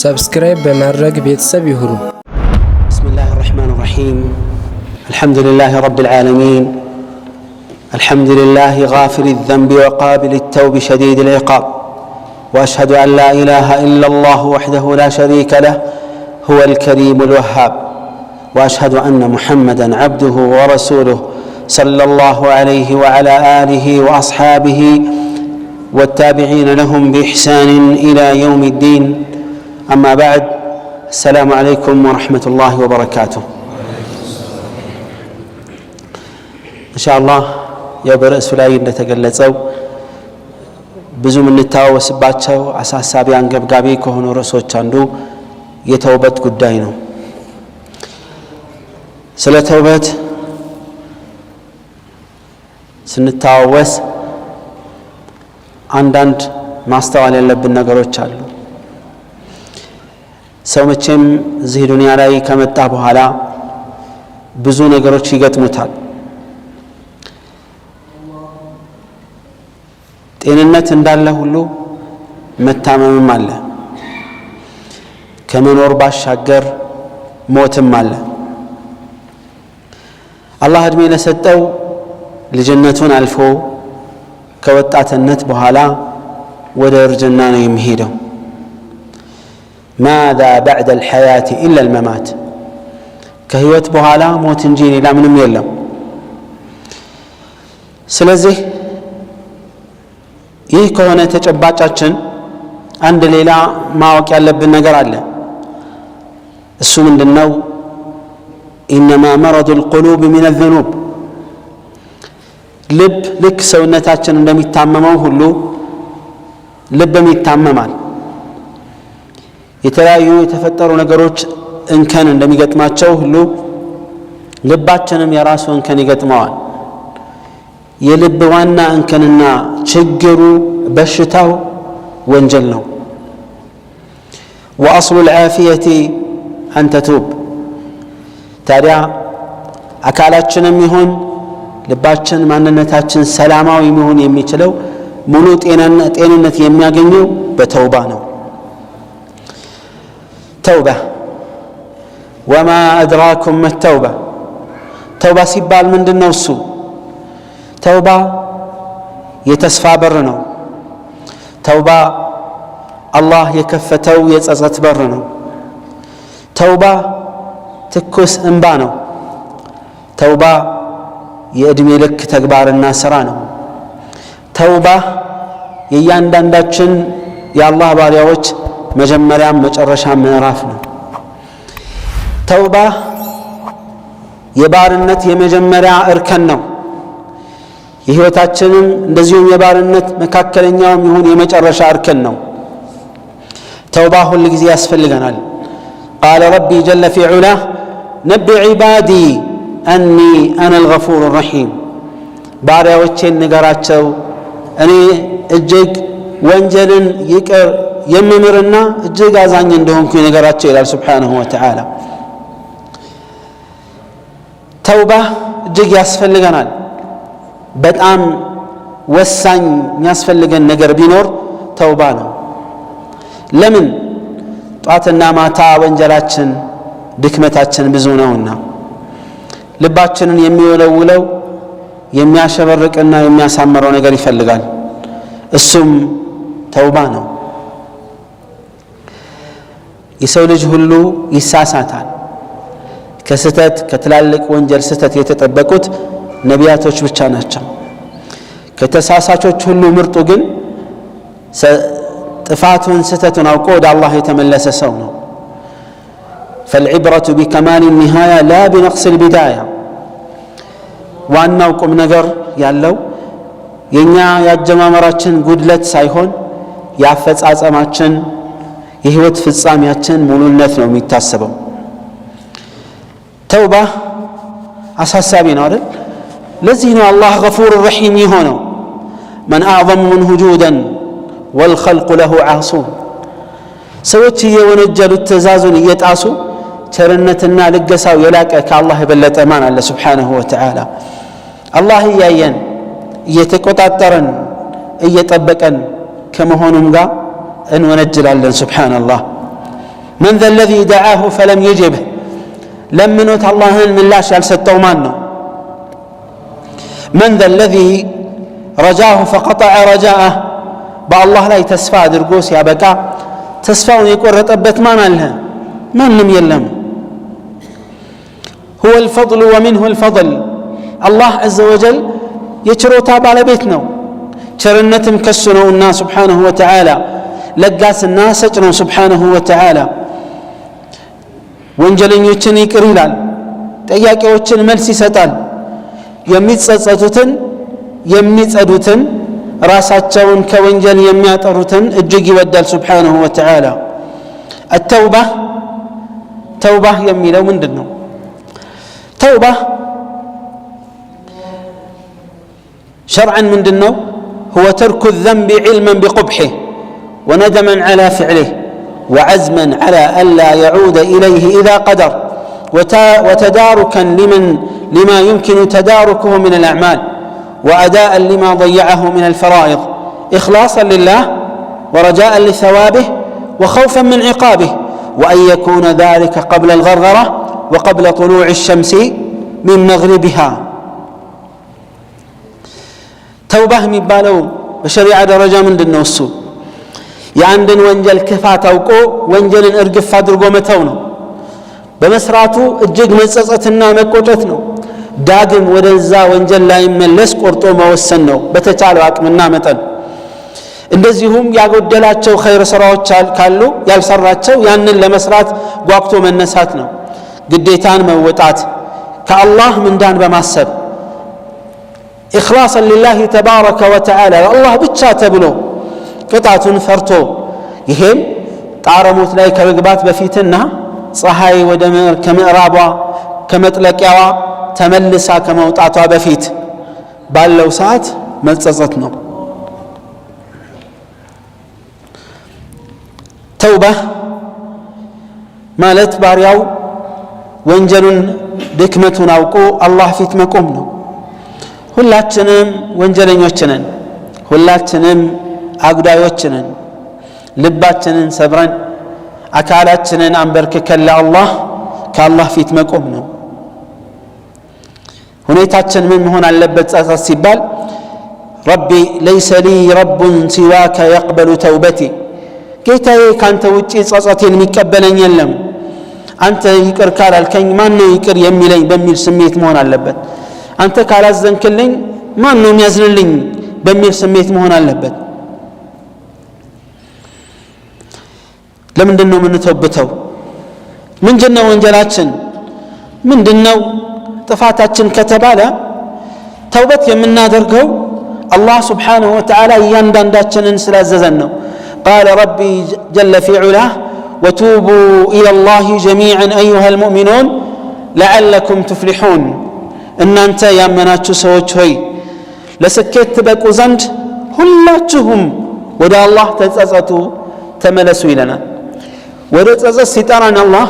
سبسكرايب بمرق ቤተሰብ ይሁኑ። بسم الله الرحمن الرحيم. الحمد لله رب العالمين. الحمد لله غافر الذنب وقابل التوب شديد العقاب، وأشهد أن لا إله إلا الله وحده لا شريك له هو الكريم الوهاب، وأشهد أن محمدًا عبده ورسوله صلى الله عليه وعلى آله وأصحابه والتابعين لهم بإحسان إلى يوم الدين. أما بعد، السلام عليكم ورحمة الله وبركاته. إن شاء الله የበርዕሱ ላይ እንደተገለጸው ብዙ የምንታወስባቸው አሳሳቢ አንገብጋቢ ከሆኑ ርዕሶች አንዱ የተውበት ጉዳይ ነው። ስለ ተውበት ስንታወስ አንዳንድ ማስተዋል ያለብን ነገሮች አሉ። ሰው መቼም እዚህ ዱንያ ላይ ከመጣ በኋላ ብዙ ነገሮች ይገጥሙታል። ጤንነት እንዳለ ሁሉ መታመምም አለ። ከመኖር ባሻገር ሞትም አለ። አላህ እድሜ ለሰጠው ልጅነቱን አልፎ ከወጣትነት በኋላ ወደ እርጅና ነው የሚሄደው። ماذا بعد الحياة إلا الممات، ከህይወት በኋላ ሞት እንጂ ሌላ ምንም የለም። ስለዚህ ይህ ከሆነ ተጨባጫችን አንድ ሌላ ማወቅ ያለብን ነገር አለ። እሱ ምንድነው? إنما مرض القلوب من الذنوب። ልብ ልክ ሰውነታችን እንደሚታመመው ሁሉ ልብም ይታመማል። የተለያዩ የተፈጠሩ ነገሮች እንከን እንደሚገጥማቸው ሁሉ ልባችንም የራሱ እንከን ይገጥመዋል። የልብ ዋና እንከንና ችግሩ በሽታው ወንጀል ነው። وأصل العافية أن تتوب። ታዲያ አካላችንም ይሁን ልባችን ማንነታችን ሰላማዊ መሆን የሚችለው ሙሉ ጤንነት የሚያገኘው በተውባ ነው። ተውባ وما أدراكم ما التوبة። ተውባ ሲባል ምንድነው እሱ? ተውባ የተስፋ በር ነው። ተውባ አላህ የከፈተው የጸጸት በር ነው። ተውባ ትኩስ እንባ ነው። ተውባ የእድሜ ልክ ተግባርና ስራ ነው። ተውባ የእያንዳንዳችን የአላህ ባሪያዎች መጀመሪያም መጨረሻ ምዕራፍ ነው። ተውባ የባርነት የመጀመሪያ እርከን ነው። የህይወታችንም እንደዚሁም የባርነት መካከለኛውም ይሁን የመጨረሻ እርከን ነው። ተውባ ሁሉ ጊዜ ያስፈልገናል። قال ربي جل في علاه نبئ عبادي أني أنا الغفور الرحيم። ባሪያዎቼን ንገራቸው እኔ እጅግ ወንጀልን ይቅር የምምርና እጅግ አዛኝ እንደሆንኩ ንገራቸው ይላል ሱብሓነሁ ወተዓላ። ተውባ እጅግ ያስፈልገናል። በጣም ወሳኝ የሚያስፈልገን ነገር ቢኖር ተውባ ነው። ለምን? ጧትና ማታ ወንጀላችን ድክመታችን ብዙ ነውና ልባችንን የሚወለውለው የሚያሸበርቅና የሚያሳምረው ነገር ይፈልጋል። እሱም ተውባ ነው። የሰው ልጅ ሁሉ ይሳሳታል። ከስተት ከትላልቅ ወንጀል ስተት የተጠበቁት ነቢያቶች ብቻ ናቸው። ከተሳሳቾች ሁሉ ምርጡ ግን ጥፋቱን ስተቱን አውቆ ወደ አላህ የተመለሰ ሰው ነው። فالعبرة بكمال النهاية لا بنقص البداية። ዋናው ቁም ነገር ያለው የኛ ያጀማመራችን ጉድለት ሳይሆን ያፈጻጸማችን የህይወት ፍጻሜያችን ሙሉነት ነው የሚታሰበው። ተውባ አሳሳቢ ነው አይደል? ለዚህ ነው አላህ ገፉር ረሒም የሆነው። من أعظم منه جودا والخلق له عاصون። ሰዎች የወነጀሉት ትእዛዙን እየጣሱ ቸርነትና ልገሳው የላቀ ከአላህ የበለጠ ማን አለ? ሱብሓነሁ ወተዓላ። አላህ እያየን እየተቆጣጠረን እየጠበቀን ከመሆኑም ጋር እንወነጅላለን። ሱብሓነላህ። من ذا الذي دعاه فلم يجبه لمنوت الله من لا شال ستومانه من ذا الذي رجاه فقطع رجاءه بالله لا يتسفى درقوس يا بكا تسفى يقرط ابت ما لها ما لم يلم هو الفضل ومنه الفضل الله عز وجل يشروتا على بيتنا شرنتم كسنوا الناس سبحانه وتعالى لقاس الناس سجنوا سبحانه وتعالى ወንጀለኞችን ይቅር ይላል ጠያቂዎችን መልስ ይሰጣል የሚጸጸቱትን የሚጸዱትን ራሳቸውን ከወንጀል የሚያጠሩትን እጅግ ይወዳል سبحانه وتعالى التوبة የሚለው ምንድነው توبة شرعا ምንድነው هو ترك الذنب علما بقبحه وندما على فعله وعزما على ألا يعود إليه إذا قدر وتداركا لما يمكن تداركه من الأعمال وأداء لما ضيعه من الفرائض إخلاصا لله ورجاء لثوابه وخوفا من عقابه وأن يكون ذلك قبل الغرغرة وقبل طلوع الشمس من مغربها توبة مبالو بشريعة درجة من النوسو የአንድን ወንጀል ክፋት አውቆ ወንጀልን እርግፍ አድርጎ መተው ነው በመስራቱ እጅግ መጸጸትና መቆጨት ነው ዳግም ወደዛ ወንጀል ላይ መለስ ቆርጦ መወሰን ነው በተቻለው አቅምና መጠን እንደዚሁም ያጎደላቸው ኸይር ስራዎች ካሉ ያልሰራቸው ያንን ለመስራት ጓግቶ መነሳት ነው ግዴታን መወጣት ከአላህ ምንዳን በማሰብ ኢኽላሰን ሊላሂ ተባረከ ወተዓላ ለአላህ ብቻ ተብሎ ቅጣቱን ፈርቶ ይሄም ጣረሞት ላይ ከመግባት በፊትና ፀሐይ ወደ ከምዕራቧ ከመጥለቂያዋ ተመልሳ ከመውጣቷ በፊት ባለው ሰዓት መጸጸት ነው ተውባ ማለት ባሪያው ወንጀሉን ድክመቱን አውቆ አላህ ፊት መቆም ነው ሁላችንም ወንጀለኞች ነን ሁላችንም አጉዳዮች ነን ልባችንን ሰብረን አካላችንን አንበርክከን ለአላህ ከአላህ ፊት መቆም ነው ሁኔታችን ምን መሆን አለበት ጸጸት ሲባል ረቢ ለይሰ ሊ ረቡን ሲዋከ የቅበሉ ተውበቲ ጌታዬ ካንተ ውጪ ጸጸቴን የሚቀበለኝ የለም አንተ ይቅር ካላልከኝ ማን ነው ይቅር የሚለኝ በሚል ስሜት መሆን አለበት አንተ ካላዘንክልኝ ማን ነው የሚያዝንልኝ በሚል ስሜት መሆን አለበት ለምንድነው የምንተውበተው ምንድነው ወንጀላችን ምንድነው ጥፋታችን ከተባለ ተውበት የምናደርገው አላህ Subhanahu Wa Ta'ala እያንዳንዳችንን ስላዘዘን ነው قال ربي جل في علاه وتوبوا إلى الله جميعا أيها المؤمنون لعلكم تفلحون እናንተ ያመናችሁ ሰዎች ሆይ ለስኬት ትበቁ ዘንድ ሁላችሁም ወደ አላህ ተጸጸቱ ተመለሱ ይለናል ወደ ጸጸት ሲጠራን አላህ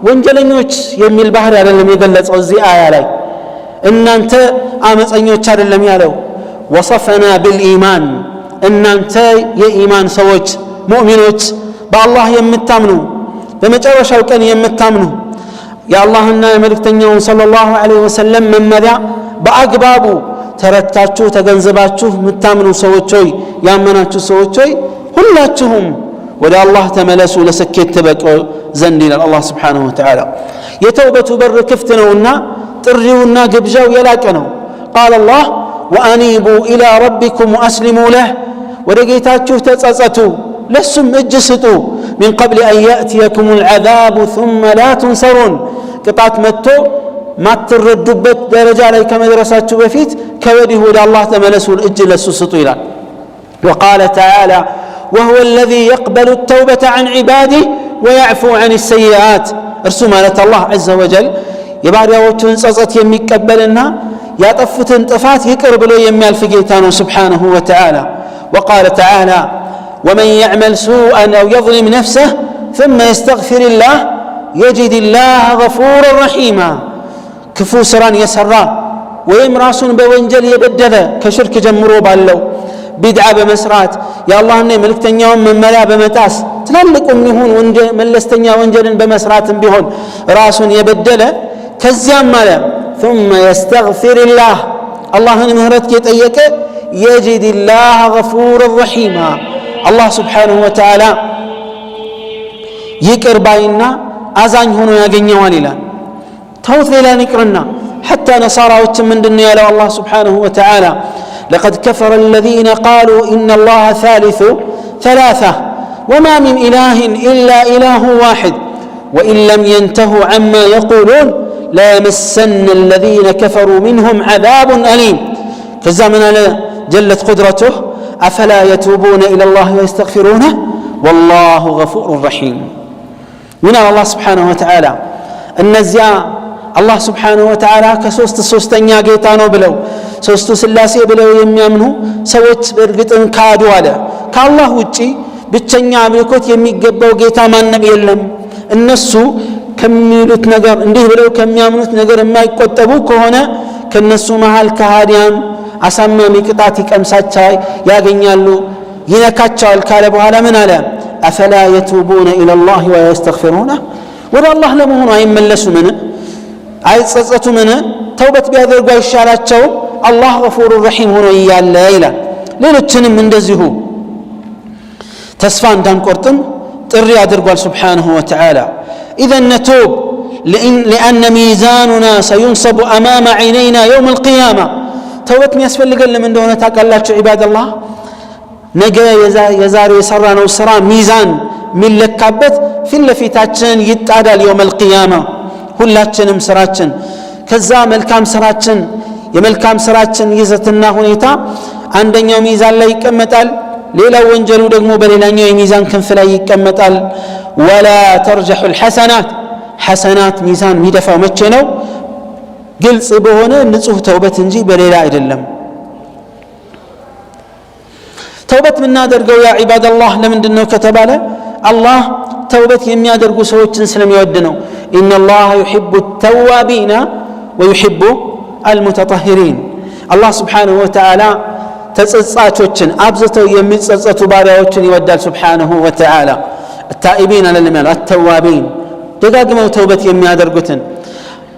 ወንጀለኞች የሚል ባህሪ አይደለም የገለጸው እዚህ አያ ላይ እናንተ አመፀኞች አይደለም ያለው ወصفنا بالإيمان እናንተ የኢማን ሰዎች ሙእሚኖች በአላህ የምታምኑ በመጨረሻው ቀን የምታምኑ የአላህና የመልእክተኛውን ሰለላሁ ዐለይሂ ወሰለም መመሪያ በአግባቡ ተረታችሁ ተገንዘባችሁ የምታምኑ ሰዎች ሆይ ያመናችሁ ሰዎች ሆይ ሁላችሁም ወደ አላህ ተመለሱ ለስኬት ትበቁ ዘንድ ይላል አላህ Subhanahu Wa Ta'ala የተውበቱ በር ክፍት ነውና ጥሪውና ግብዣው የላቀ ነው قال الله وانيبوا الى ربكم واسلموا له ወደ ጌታችሁ ተጸጸቱ ለሱም እጅ ስጡ من قبل ان ياتيكم العذاب ثم لا تنصرون ቅጣት መጥቶ ማትረዱበት ደረጃ ላይ ከመድረሳችሁ በፊት ከወዲሁ ወደ አላህ ተመለሱ እጅ ለሱ ስጡ ይላል وقال تعالى وهو الذي يقبل التوبة عن عباده ويعفو عن السيئات ارسو مالة الله عز وجل يباريوچن ጸጸት የሚቀበልና ያጠፉትን ጥፋት ይቅር ብሎ የሚያልፍ ጌታ ነው سبحانه وتعالى وقال تعالى ومن يعمل سوءا أو يظلم نفسه ثم يستغفر الله يجد الله غفورا رحيما كفو سران يسرى ወይም ራሱን በወንጀል የበደለ ከሽርክ ጀምሮ ባለው ቢድዓ በመስራት የአላህና የመልእክተኛውን መመሪያ በመጣስ ትላልቁም ይሁን መለስተኛ ወንጀልን በመስራትም ቢሆን ራሱን የበደለ ከዚያም ማለ ثم يستغفر الله اللهን ምህረት የጠየቀ يجد الله غفورا رحيما الله سبحانه وتعالى ይቅር ባይና አዛኝ ሆኖ ያገኘዋል ይላል ተውት ሌላ ይቅርና حتى نصارى ምንድነው ያለው الله سبحانه وتعالى لقد كفر الذين قالوا إن الله ثالث ثلاثة وما من إله إلا إله واحد وإن لم ينتهوا عما يقولون لا يمسن الذين كفروا منهم عذاب أليم كزمنا جلت قدرته أفلا يتوبون إلى الله ويستغفرونه والله غفور رحيم من الله سبحانه وتعالى النزيا الله سبحانه وتعالى كسوست سوستنيا جيتانو بلو سوستو سلاسي بلو يميامنو سوت برغتن كادو على كالله وجي ብቸኛ አምልኮት የሚገባው ጌታ ማንም የለም እነሱ ከሚሉት ነገር እንዲህ ብለው ከሚያምኑት ነገር የማይቆጠቡ ከሆነ ከነሱ መሃል ከሃዲያን አሳማሚ ቅጣት ይቀምሳቸዋል ያገኛሉ ይነካቸዋል ካለ በኋላ ምን አለ አፈላ يتوبون الى الله ويستغفرونه ወደ አላህ ለመሆኑ አይመለሱምን አይጸጸቱምን ተውበት ቢያደርጉ አይሻላቸው አላህ غفور رحيم ሆኖ ይያለ ይላል ሌሎችንም እንደዚሁ تسفان دان قرطم تري أدرقال سبحانه وتعالى إذا نتوب لأن ميزاننا سينصب أمام عينينا يوم القيامة توبتني أسفل لقل من دون تاقلاتش عباد الله نجا يزار يسران وسران ميزان من لكابت في اللفتاتشن يتعدى يوم القيامة هلاتشن مسراتشن كذا ملكام سراتشن يملكام سراتشن يزتنا هنيتا عندنا ميزان لا يكمتال ሌላው ወንጀሉ ደግሞ በሌላኛው የሚዛን ክንፍ ላይ ይቀመጣል ولا ترجح الحسنات حسنات ሚዛን ሚደፋው መቼ ነው ግልጽ በሆነ ንጹህ ተውበት እንጂ በሌላ አይደለም ተውበት ምናደርገው ያ ዒባድ አላህ ለምንድነው ከተባለ አላህ ተውበት የሚያደርጉ ሰዎችን ስለሚወድ ነው ان الله يحب التوابين ويحب المتطهرين الله سبحانه وتعالى ተጸጻቾችን አብዝተው የሚጸጸቱ ባሪያዎችን ይወዳል سبحانه وتعالى التائبين للمال التوابين ደጋግመው ተውበት የሚያደርጉትን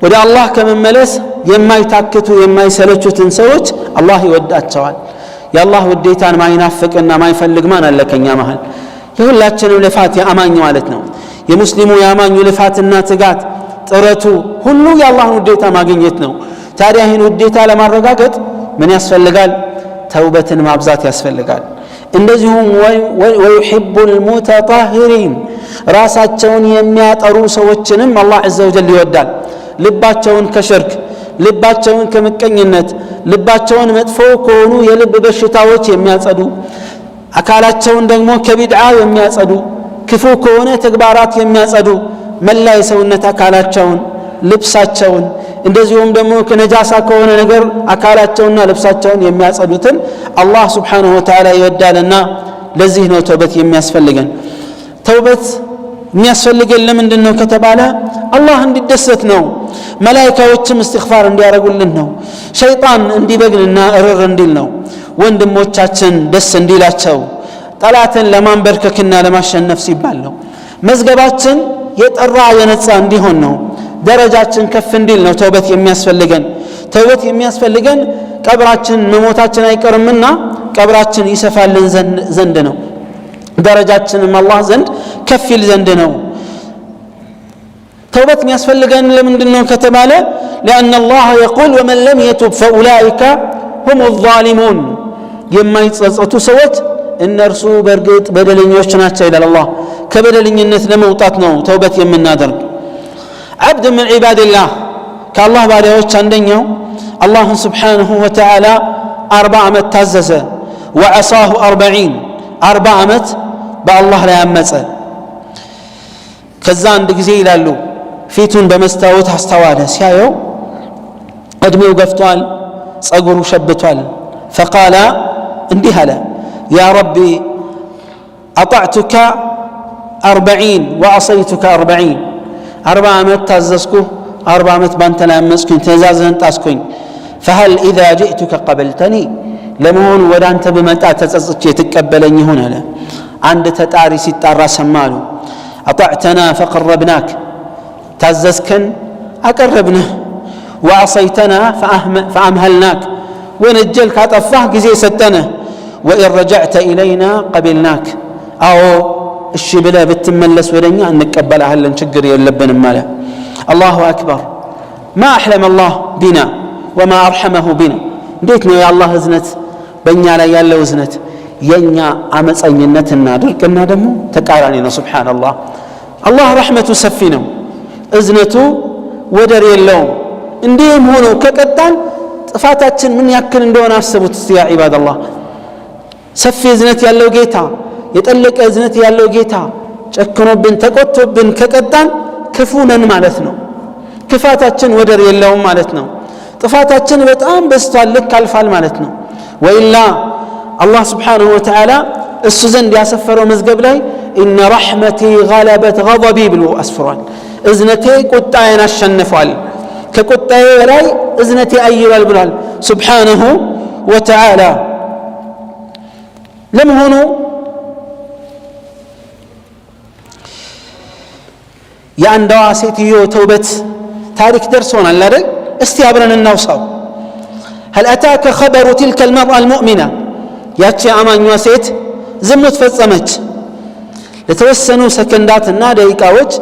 ወደ አላህ ከመመለስ የማይታክቱ የማይሰለቹትን ሰዎች አላህ ይወዳቸዋል የአላህ ውዴታን ማይናፍቅና ማይፈልግ ማን አለ ከኛ መሃል የሁላችንም ልፋት ያማኝ ማለት ነው የሙስሊሙ ያማኙ ልፋትና ትጋት ጥረቱ ሁሉ የአላህን ውዴታ ማግኘት ነው ታዲያ ይህን ውዴታ ለማረጋገጥ ምን ያስፈልጋል ተውበትን ማብዛት ያስፈልጋል እንደዚሁም ويحب المتطهرين ራሳቸውን የሚያጠሩ ሰዎችንም አላህ عز وجل ይወዳል ልባቸውን ከሽርክ ልባቸውን ከመቀኝነት ልባቸውን መጥፎ ከሆኑ የልብ በሽታዎች የሚያጸዱ አካላቸውን ደግሞ ከቢድዓ የሚያጸዱ ክፉ ከሆነ ተግባራት የሚያጸዱ መላ የሰውነት አካላቸውን ልብሳቸውን እንደዚሁም ደግሞ ከነጃሳ ከሆነ ነገር አካላቸውና ልብሳቸውን የሚያጸዱትን አላህ Subhanahu Wa Ta'ala ይወዳልና ለዚህ ነው ተውበት የሚያስፈልገን ተውበት የሚያስፈልገን ለምንድነው ከተባለ አላህ እንዲደሰት ነው መላእክቶችም استغفار እንዲያረጉልን ነው ሸይጣን እንዲበግልና እርር እንዲል ነው ወንድሞቻችን ደስ እንዲላቸው ጠላትን ለማንበርከክና ለማሸነፍ ሲባል ነው መዝገባችን የጠራ የነጻ እንዲሆን ነው ደረጃችን ከፍ እንዲል ነው ተውበት የሚያስፈልገን ቀብራችን መሞታችን አይቀርምና ቀብራችን ይሰፋልን ዘንድ ነው ደረጃችንም አላህ ዘንድ ከፍ ይል ዘንድ ነው ተውበት የሚያስፈልገን ለምንድነው ከተባለ لأن الله يقول ومن لم يتب فأولئك هم الظالمون የማይጸጸቱ ሰዎች እነርሱ በርግጥ በደለኞች ናቸው ይላል አላህ ከበደለኝነት ለመውጣት ነው ተውበት የምናደርግ عبد من عباد الله كالله باريوش عندنيو الله سبحانه وتعالى 4 عمت تازز وعصاه 4 عمت بالله لا يمس كزان دغزي يلالو فيتون بمستاوت استواله سيايو ادميو غفتوال صغرو شبتوال فقال اندي هلا يا ربي اطعتك 40 وعصيتك 40 عمت تاززكو 40 عمت بانت لا يمسكن تزازن تاسكن فهل اذا جئتك قبلتني لمون ودانت بمتا تتصچ يتقبلني هنا عند تتاري ستارا سمالو أطعتنا فقربناك تززكن أقربنا وعصيتنا فأمهلناك ونجلك أطفاه جزي ستنا وإن رجعت إلينا قبلناك أو الشبلة بتملس ولنيا أن نقبل أهلا نشقر يلبن المالا الله أكبر ما أحلم الله بنا وما أرحمه بنا ديتنا يا الله ازنت بنيا لا يالا وزنت ينيا عمس أينتنا دركنا دمو تكارانينا سبحان الله الله رحمة سفينا ازنته ودر يلوم انديهم هونو كقطان طفاتاችን ምን ያክል እንደሆነ አስቡት يا عباد الله ሰፊ ازنت ያለው ጌታ የጠለቀ ازنت ያለው ጌታ ጨክኖብን ተቆጥቶብን ከቀጣን ክፉ ነን ማለት ነው ክፋታችን ወደር የለውም ማለት ነው ጥፋታችን በጣም በስቷል ልክ አልፋል ማለት ነው ወኢላ አላህ Subhanahu Wa Ta'ala እሱ ዘንድ ያሰፈረው መዝገብ ላይ ان رحمتي غلبت غضبي ብሎ አስፍሯል እዝነቴ ቁጣዬን አሸንፏል ከቁጣዬ ላይ እዝነቴ አይራል ብሏል Subhanahu Wa Ta'ala ለመሆኑ የአንዷ ሴትዮ ተውበት ታሪክ ደርሶናል አይደል እስቲ አብረን እናውሳው هل اتاك خبر تلك المرأة المؤمنة ያቺ አማኟ ሴት ዝሙት ፈጸመች ለተወሰኑ ሰከንዳትና ደቂቃዎች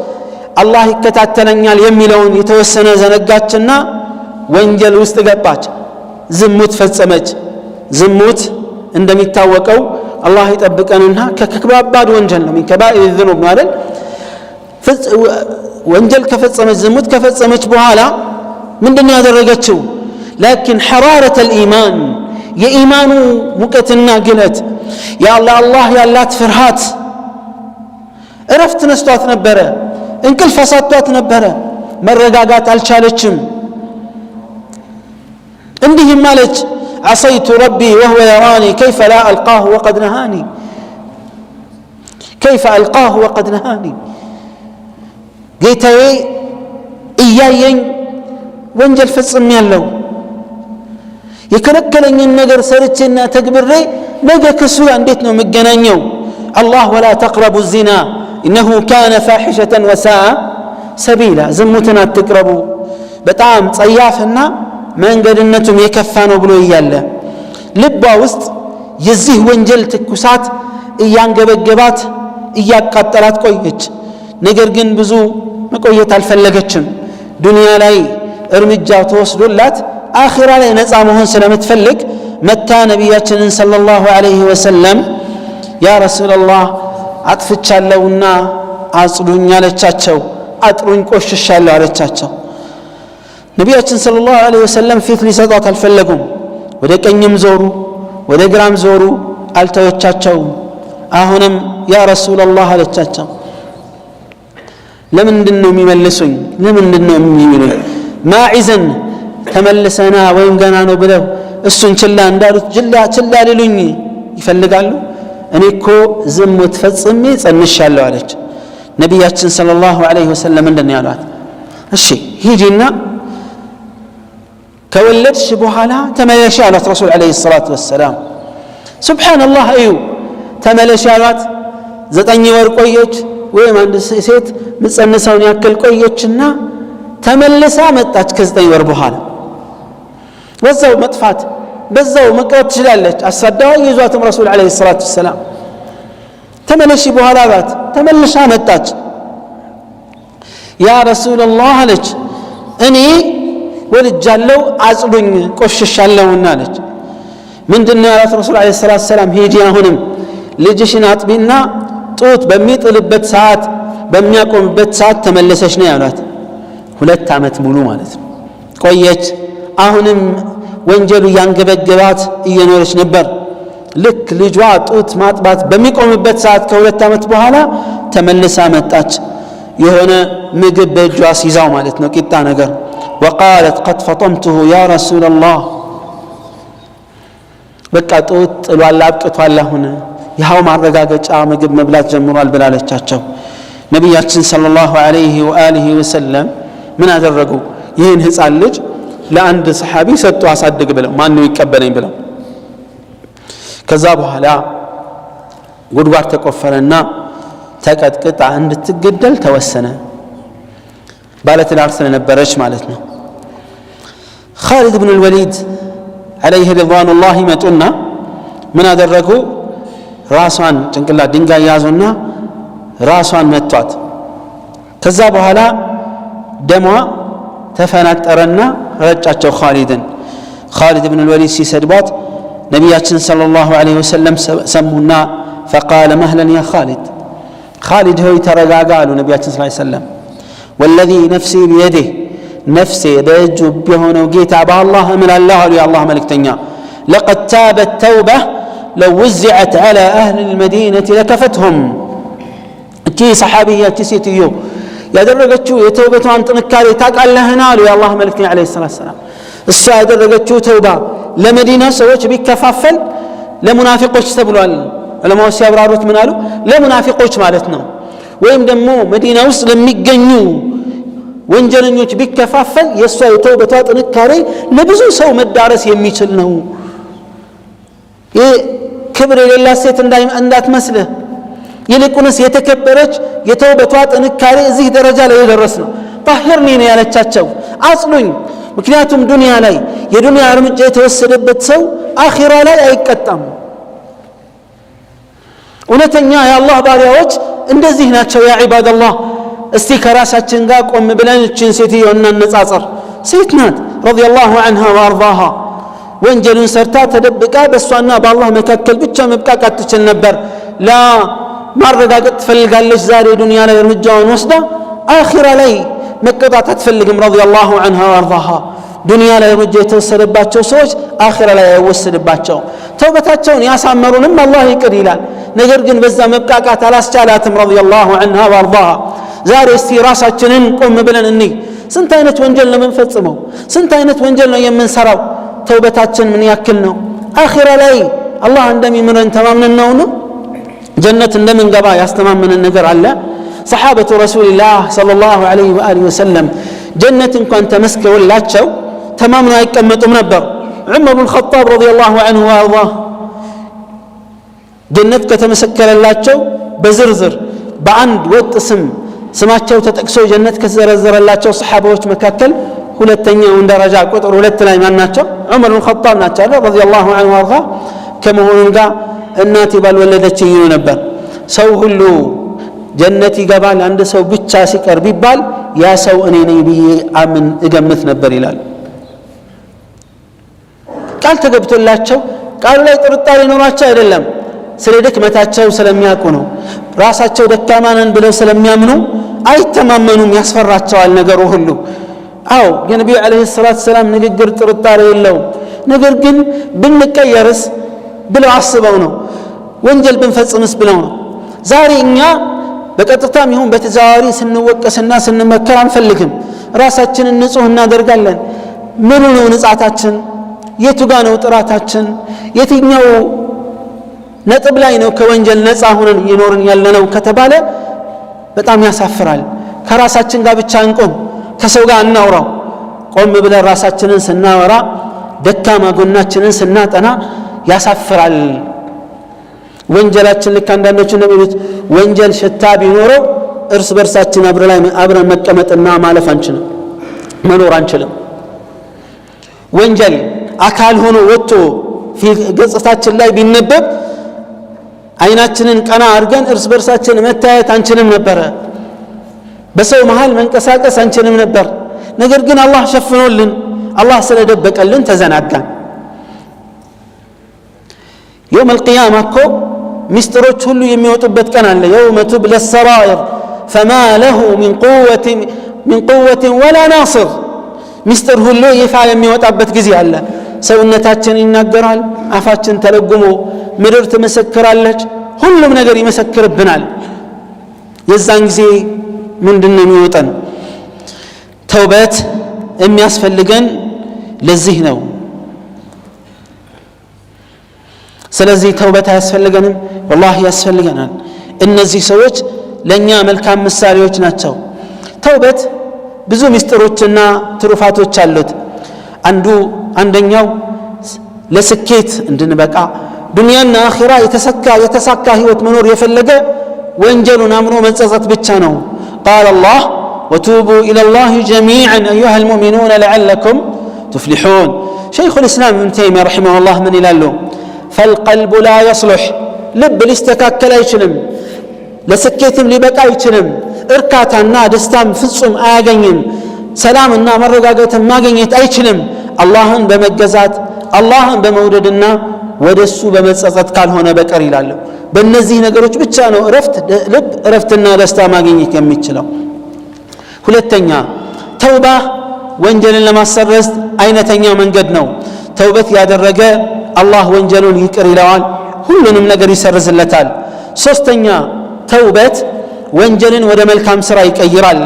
አላህ ይከታተለኛል የሚለውን የተወሰነ ዘነጋችና ወንጀል ውስጥ ገባች ዝሙት ፈጸመች ዝሙት እንደሚታወቀው አላህ ይጠብቀንና ከከባድ ወንጀል ነው من كبائر الذنوب ነው አይደል ወንጀል ከፈጸመች ዝሙት ከፈጸመች በኋላ ምንድነው ያደረገችው لكن حرارة الإيمان የኢማኑ ሙቀትና ግለት ያ አላህ ያላት ፍርሃት እረፍት ነስቷት ነበረ እንቅልፍ አሳጥቷት ነበረ መረጋጋት አልቻለችም እንዲህም ማለች عصيت ربي وهو يراني كيف لا ألقاه وقد نهاني كيف ألقاه وقد نهاني ጌታዬ እያየኝ ወንጀል ፈጽሜያለሁ የከለከለኝን ነገር ሰርቼና ተግብሬ ነገ ከሱ እንዴት ነው መገናኘው الله ولا تقربوا الزنا إنه كان فاحشة وساء سبيلا ዝሙትን አትቅረቡ በጣም ጸያፍና መንገድነቱም የከፋ ነው ብሎ ይያለ ልቧ ውስጥ የዚህ ወንጀል ትኩሳት እያንገበገባት እያቃጠላት ቆየች ነገር ግን ብዙ መቆየት አልፈለገችም ዱንያ ላይ እርምጃ ተወስዶላት አኺራ ላይ ነፃ መሆን ስለምትፈልግ መታ ነብያችንን ሰለላሁ ዐለይሂ ወሰለም ያ ረሱላህ አጥፍቻለሁና አጽዱኝ አለቻቸው አጥሩኝ ቆሽሻለሁ አለቻቸው ነብያችን ሰለላሁ ዐለይሂ ወሰለም ፊት ሊሰጣት አልፈለጉም ወደ ቀኝም ዞሩ ወደ ግራም ዞሩ አልተወቻቸውም አሁንም ያ ረሱላህ አለቻቸው ለምንድነው የሚመልሱኝ ለምንድነው የሚሉኝ ማዕዘን ተመልሰና ወይም ገና ነው ብለው እሱን ችላ እንዳሉት ችላ ሊሉኝ ይፈልጋሉ እኔኮ ዝሙት ፈጽሜ ጸንሻለሁ አለች ነብያችን ሰለላሁ ዐለይሂ ወሰለም እንደነ ያሏት እሺ ሂጂና ከወለድሽ በኋላ ተመለሽ አሏት ረሱል ዐለይሂ ሰላቱ ወሰለም ሱብሃንአላህ እዩ ተመለሽ አሏት 9 ወር ቆየች ወይም አንድ ሴት ምጸነሳውን ያክል ቆየችና ተመልሳ መጣች ከ9 ወር በኋላ በዛው መጥፋት በዛው መቅረት ትችላለች አሳዳው ይዟትም ረሱል ዐለይሂ ሰላቱ ወሰለም ተመለሽ በኋላ ባት ተመልሳ መጣች ያ ረሱላህ አለች እኔ ወልጃለሁ አጽዱኝ ቆሽሻለሁና አለች ምንድነው ያላት ረሱል ዐለይሂ ሰላቱ ወሰለም ሂጂ አሁንም ልጅሽን አጥቢና ጡት በሚጥልበት ሰዓት በሚያቆምበት ሰዓት ተመለሰሽ ነው ያሏት 2 ዓመት ሙሉ ማለት ነው ቆየች አሁንም ወንጀሉ ያንገበገባት እየኖረች ነበር ልክ ልጇ ጡት ማጥባት በሚቆምበት ሰዓት ከ2 ዓመት በኋላ ተመልሳ መጣች የሆነ ምግብ በእጇ ሲዛው ማለት ነው ቂጣ ነገር وقالت قد فطمته يا رسول الله በቃ ጡት ጥሏል አብቅቷል አሁን ይሃው ማረጋገጫ ምግብ መብላት ጀምሯል ብላለቻቸው ነብያችን ሰለላሁ ዐለይሂ ወአሊሂ ወሰለም ምን አደረጉ ይህን ህፃን ልጅ ለአንድ ሰሃቢ ሰጡ አሳድግ ብለው ማን ነው ይቀበለኝ ብለው ከዛ በኋላ ጉድጓድ ተቆፈረና ተቀጥቅጣ እንድትገደል ተወሰነ። ባለትዳር ስለነበረች ማለት ነው። ኻሊድ ብን አልወሊድ عليه رضوان الله መጡና ምን አደረጉ? ራሷን ጭንቅላት ድንጋይ ያዙና ራሷን መቷት። ከዛ በኋላ ደሟ ተፈናጠረና ረጫቸው ኻሊድን። ኻሊድ ብን አልወሊድ ሲሰድቧት ነቢያችን ሰለላሁ ዐለይሂ ወሰለም ሰሙና فقال مهلا يا خالد ሆይ ተረጋጋ አሉ ነቢያችን ሰለላሁ ዐለይሂ ወሰለም። والذي نفسي بيده نفسي بيجو بيهونو جيتا بالله من الله يا الله ملكتنيا لقد تابت توبة لو وزعت على أهل المدينة لكفتهم. تي صحابية تسيتيو يا درجتشو يتوبة عن تنكاري تاك الله نالو يا الله ملكتني عليه الصلاة والسلام. الساعة درجتشو توبة لمدينة سويش بيكفافل لمنافقوش تبلوال لما هو سيابراروت منالو لمنافقوش مالتنا ويم دمو مدينة وصل ميقنيو ወንጀለኞች ቢከፋፈል የሷ የተውበቷ ጥንካሬ ለብዙ ሰው መዳረስ የሚችል ነው። ይህ ክብር የሌላት ሴት እንዳትመስልህ፣ ይልቁንስ የተከበረች የተውበቷ ጥንካሬ እዚህ ደረጃ ላይ የደረስ ነው። طهرني ነው ያለቻቸው፣ አጽሉኝ። ምክንያቱም ዱንያ ላይ የዱንያ እርምጃ የተወሰደበት ሰው አኺራ ላይ አይቀጣም። እውነተኛ የአላህ ባሪያዎች እንደዚህ ናቸው። ያ ዒባደላህ እስቲ ከራሳችን ጋር ቆም ብለን እችን ሴትዮ እናነጻጽር። ሴት ናት ረዲየላሁ ዐንሃ ወአርዳሃ። ወንጀልን ሰርታ ተደብቃ በእሷና በአላህ መካከል ብቻ መብቃቃት ትችል ነበር። ላ ማረጋገጥ ትፈልጋለች። ዛሬ ዱንያ ላይ እርምጃውን ወስዳ አኺራ ላይ መቀጣት አትፈልግም። ረዲየላሁ ዐንሃ ወአርዳሃ። ዱንያ ላይ እርምጃ የተወሰደባቸው ሰዎች አኺራ ላይ አይወሰድባቸው። ተውበታቸውን ያሳመሩንም አላህ ይቅር ይላል። ነገር ግን በዛ መብቃቃት አላስቻላትም። ረዲየላሁ ዐንሃ ወአርዳሃ። ዛሬ እስቲ ራሳችንን ቆም ብለን እንይ። ስንት አይነት ወንጀል ነው የምንፈጽመው? ስንት አይነት ወንጀል ነው የምንሰራው? ተውበታችን ምን ያክል ነው? አኺራ ላይ አላህ እንደሚምረን ተማምነን ነው? ጀነት እንደምንገባ ያስተማመነን ነገር አለ? ሰሓበቱ ረሱልላህ ሰለላሁ ዐለይሂ ወአሊሂ ወሰለም ጀነት እንኳን ተመስክሮላቸው ተማምነው አይቀመጡም ነበር። ዑመር ብን ኸጣብ ረዲየላሁ ዐንሁ ወአርዳህ ጀነት ከተመሰከረላቸው በዝርዝር በአንድ ወጥ ስማቸው ተጠቅሶ ጀነት ከተዘረዘረላቸው ሰሓባዎች መካከል ሁለተኛውን ደረጃ ቁጥር 2 ላይ ማን ናቸው? ዑመር ብን ኸጣብ ናቸው ረዲየላሁ ዐንሁ ወአርዳህ። ከመሆኑም ጋር እናቴ ባልወለደችኝ ነበር። ሰው ሁሉ ጀነት ይገባል አንድ ሰው ብቻ ሲቀር ቢባል ያ ሰው እኔ ነኝ ብዬ እገምት ነበር ይላል። ቃል ተገብቶላቸው ቃሉ ላይ ጥርጣሬ ኖሯቸው አይደለም፣ ስለ ድክመታቸው ስለሚያውቁ ነው። ራሳቸው ደካማ ነን ብለው ስለሚያምኑ አይተማመኑም፣ ያስፈራቸዋል ነገሩ ሁሉ። አዎ የነቢዩ ዓለይሂ ሰላቱ ሰላም ንግግር ጥርጣሬ የለውም። ነገር ግን ብንቀየርስ ብለው አስበው ነው። ወንጀል ብንፈጽምስ ብለው ነው። ዛሬ እኛ በቀጥታም ይሁን በተዘዋዋሪ ስንወቀስና ስንመከር አንፈልግም። ራሳችንን ንጹህ እናደርጋለን። ምኑ ነው ንጻታችን? የቱ ጋ ነው ጥራታችን? የትኛው ነጥብ ላይ ነው ከወንጀል ነፃ ሆነን እየኖርን ያለነው ከተባለ በጣም ያሳፍራል። ከራሳችን ጋር ብቻ እንቆም፣ ከሰው ጋር እናውራው። ቆም ብለን ራሳችንን ስናወራ ደካማ ጎናችንን ስናጠና ያሳፍራል። ወንጀላችን ልክ አንዳንዶቹ እንደሚሉት ወንጀል ሽታ ቢኖረው እርስ በርሳችን አብረን መቀመጥና ማለፍ አንችልም፣ መኖር አንችልም። ወንጀል አካል ሆኖ ወጥቶ ገጽታችን ላይ ቢነበብ አይናችንን ቀና አድርገን እርስ በርሳችን መታየት አንችልም ነበረ። በሰው መሃል መንቀሳቀስ አንችልም ነበር። ነገር ግን አላህ ሸፍኖልን፣ አላህ ስለደበቀልን ተዘናጋን። يوم القيامة እኮ ሚስጥሮች ሁሉ የሚወጡበት ቀን አለ። يوم تبلى السرائر فما له من قوة ولا ناصر። ሚስጥር ሁሉ ይፋ የሚወጣበት ጊዜ አለ። ሰውነታችን ይናገራል፣ አፋችን ተለጉሞ ምድር ትመሰክራለች፣ ሁሉም ነገር ይመሰክርብናል። የዛን ጊዜ ምንድነው የሚወጣን? ተውበት የሚያስፈልገን ለዚህ ነው። ስለዚህ ተውበት አያስፈልገንም? ወላሂ ያስፈልገናል። እነዚህ ሰዎች ለኛ መልካም ምሳሌዎች ናቸው። ተውበት ብዙ ምስጢሮችና ትሩፋቶች አሉት። አንደኛው ለስኬት እንድንበቃ ዱንያና አኺራ የተሳካ ህይወት መኖር የፈለገ ወንጀሉን አምኖ መጸጸት ብቻ ነው። قال الله وتوبوا إلى الله جميعا أيها المؤمنون لعلكم تفلحون. شيخ الإسلام ابن تيمية رحمه الله من يلالو فالقلب لا يصلح لب ሊስተካከል አይችልም ለስኬትም ሊበቃ አይችልም እርካታና ደስታም ፍጹም አያገኝም ሰላምና መረጋጋትም ማግኘት አይችልም አላህን በመገዛት አላህን በመውደድና ወደሱ በመጸጸት ካልሆነ በቀር ይላል። በእነዚህ ነገሮች ብቻ ነው ልብ እረፍትና ደስታ ማግኘት የሚችለው። ሁለተኛ ተውባ ወንጀልን ለማሰረዝ አይነተኛ መንገድ ነው። ተውበት ያደረገ አላህ ወንጀሉን ይቅር ይለዋል፣ ሁሉንም ነገር ይሰርዝለታል። ሶስተኛ ተውበት ወንጀልን ወደ መልካም ስራ ይቀይራል።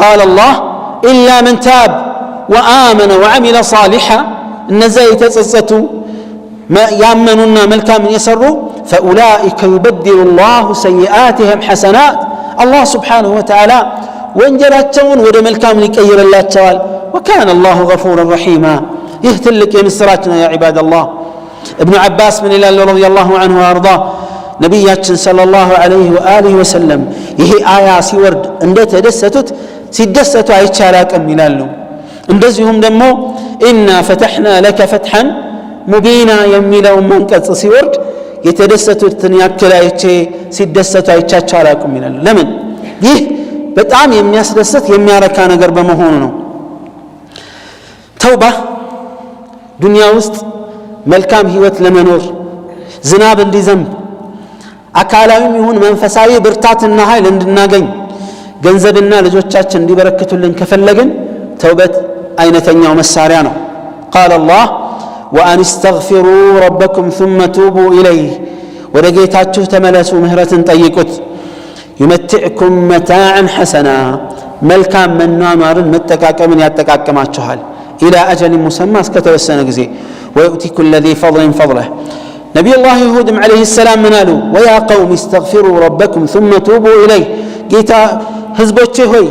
قال الله إلا من تاب وآمن وعمل صالحا እነዛ የተጸጸቱ ያመኑና መልካም የሰሩ فأولئك يبدل الله سيئاتهم حسنات الله سبحانه وتعالى ወንጀላቸውን ወደ መልካም ይቀይርላቸዋል። وكان الله غفورا رحيما ይህ ትልቅ የምስራች ነው يا عباد الله. ابن عباس من الله رضي الله عنه وارضاه ነብያችን ሰለላሁ ዐለይሂ ወአሊሂ ወሰለም ይሄ አያ ሲወርድ እንደተደሰቱት ሲደሰቱ አይቻላቅም ይላሉ። እንደዚሁም ደግሞ ኢና ፈተሕና ለከ ፈትሐን ሙቢና የሚለው መንቀጽ ሲወርድ የተደሰቱትን ያክል አይቼ ሲደሰቱ አይቻቸው አላቅም ይላሉ። ለምን? ይህ በጣም የሚያስደስት የሚያረካ ነገር በመሆኑ ነው። ተውባ ዱንያ ውስጥ መልካም ህይወት ለመኖር ዝናብ እንዲዘንብ አካላዊም ይሁን መንፈሳዊ ብርታትና ኃይል እንድናገኝ ገንዘብና ልጆቻችን እንዲበረክቱልን ከፈለግን ተውበት አይነተኛው መሳሪያ ነው። قال الله وأن استغفروا ربكم ثم توبوا إليه ወደ ጌታችሁ ተመለሱ ምህረትን ጠይቁት يمتعكم متاعا حسنا መልካም መኗኗርን መጠቃቀምን ያጠቃቀማችኋል إلى أجل مسمى እስከተወሰነ ጊዜ ويؤتي كل ذي فضل فضله. نبي الله هود عليه السلام منالو ويا قوم استغفروا ربكم ثم توبوا إليه ጌታ ህዝቦቼ ሆይ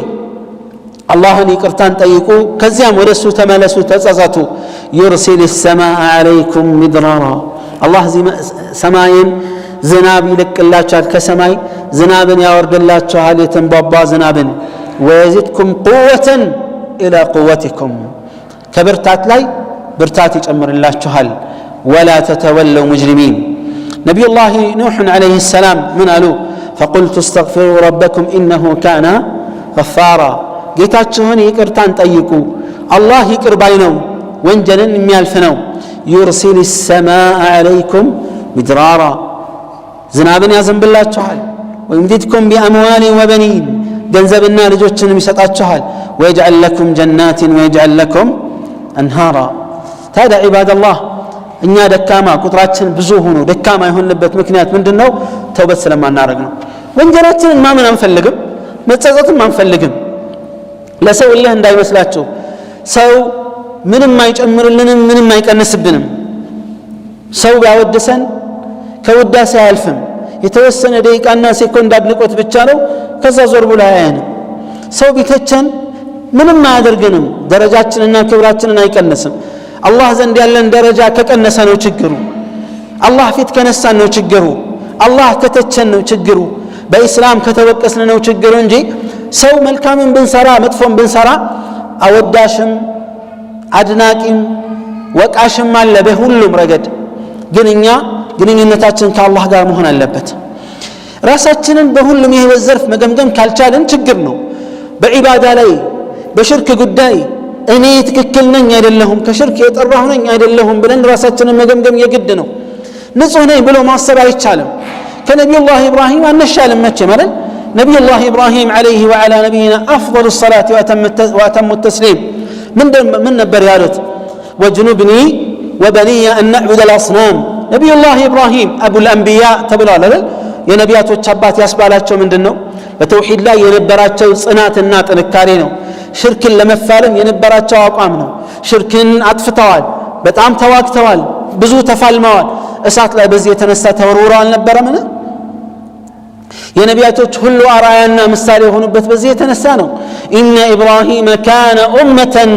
አላህን ይቅርታን ጠይቁ ከዚያም ወደሱ ተመለሱ ተጸጸቱ يرسل السماء عليكم مدرارا الله ሰማይን ዝናብ ይልቅላችኋል ከሰማይ ዝናብን ያወርድላችኋል የተንባባ ዝናብን ويزدكم قوة إلى قوتكم ከብርታት ላይ ብርታት ይጨምርላችኋል ولا تتولوا مجرمين. نبي الله نوح عليه السلام من قالوا فقلت استغفروا ربكم إنه كان غفارا ጌታችሁን ይቅርታን ጠይቁ አላህ ይቅር ባይ ነው ወንጀልን የሚያልፍ ነው يرسل السماء عليكم مدرارا ዝናብን ያዘንብላችኋል ويمددكم بأموال وبنين ገንዘብና ልጆችንም ይሰጣችኋል ويجعل لكم جنات ويجعل لكم أنهارا. ታዲያ عباد الله እኛ ደካማ ቁጥራችን ብዙ ሆኖ ደካማ የሆንበት ምክንያት ምንድነው? ተውበት ስለማናረግ ነው። ወንጀላችንን ማመን አንፈልግም፣ መጸጸትም አንፈልግም። ለሰው እልህ እንዳይመስላችሁ ሰው ምንም አይጨምርልንም ምንም አይቀንስብንም። ሰው ያወደሰን ከውዳሴ አያልፍም። የተወሰነ ደቂቃና ሴኮንድ አድንቆት ብቻ ነው፣ ከዛ ዞር ብሎ አያየንም። ሰው ቢተቸን ምንም አያደርገንም፣ ደረጃችንና ክብራችንን አይቀንስም። አላህ ዘንድ ያለን ደረጃ ከቀነሰ ነው ችግሩ። አላህ ፊት ከነሳን ነው ችግሩ። አላህ ከተቸን ነው ችግሩ። በኢስላም ከተወቀስን ነው ችግሩ እንጂ ሰው መልካምን ብንሰራ መጥፎን ብንሰራ አወዳሽም አድናቂም ወቃሽም አለ በሁሉም ረገድ። ግን እኛ ግንኙነታችን ከአላህ ጋር መሆን አለበት። ራሳችንን በሁሉም የህይወት ዘርፍ መገምገም ካልቻልን ችግር ነው። በዒባዳ ላይ በሽርክ ጉዳይ እኔ ትክክል ነኝ አይደለሁም ከሽርክ የጠራሁ ነኝ አይደለሁም ብለን ራሳችንን መገምገም የግድ ነው። ንጹህ ነኝ ብሎ ማሰብ አይቻልም። ከነቢዩላህ ኢብራሂም አንሻልም መቼ ማለት ነቢዩላህ ኢብራሂም عليه وعلى نبينا أفضل الصلاة وأتم التسليم من ነበር ያሉት وجنبني وبني أن نعبد الأصنام. ነቢዩላህ ኢብራሂም أبو الأنبياء ተብሏል አይደል? የነቢያቶች አባት ያስባላቸው ምንድነው? በተውሂድ ላይ የነበራቸው ጽናትና ጥንካሬ ነው። ሽርክን ለመፋለም የነበራቸው አቋም ነው። ሽርክን አጥፍተዋል፣ በጣም ተዋግተዋል፣ ብዙ ተፋልመዋል። እሳት ላይ በዚህ የተነሳ ተወርውረው አልነበረምን? የነቢያቶች ሁሉ አርአያና ምሳሌ የሆኑበት በዚህ የተነሳ ነው። ኢነ ኢብራሂም ካነ ኡመተን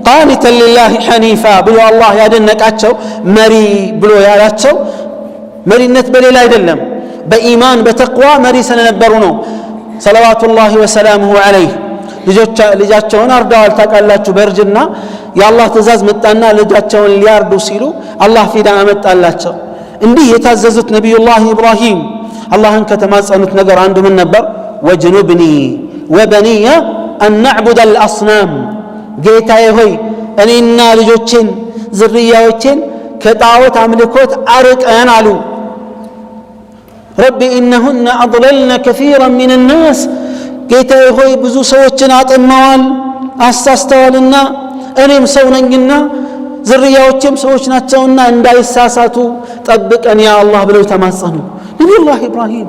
ቃኒተን ሊላሂ ሐኒፋ ብሎ አላህ ያደነቃቸው መሪ ብሎ ያላቸው መሪነት በሌላ አይደለም በኢማን በተቅዋ መሪ ስለነበሩ ነው ሰለዋቱላሂ ወሰላሙሁ ዐለይህ ልጃቸውን አርደዋል ታውቃላችሁ በእርጅና የአላህ ትእዛዝ መጣና ልጃቸውን ሊያርዱ ሲሉ አላህ ፊዳ አመጣላቸው እንዲህ የታዘዙት ነቢዩላህ ኢብራሂም አላህን ከተማጸኑት ነገር አንዱ ምን ነበር ወጅኑብኒ ወበኒየ አን ነዕቡደ አልአስናም ጌታዬ ሆይ እኔና ልጆቼን ዝርያዎቼን ከጣዖት አምልኮት አርቀን አሉ ረቢ ኢነሁነ አضለልነ ከሲራን ሚን ናስ ጌታዬ ሆይ ብዙ ሰዎችን አጥመዋል አሳስተዋልና እኔም ሰው ነኝና ዝርያዎቼም ሰዎች ናቸውና እንዳይሳሳቱ ጠብቀን ያ አላህ ብለው ተማጸኑ ነቢዩላህ ኢብራሂም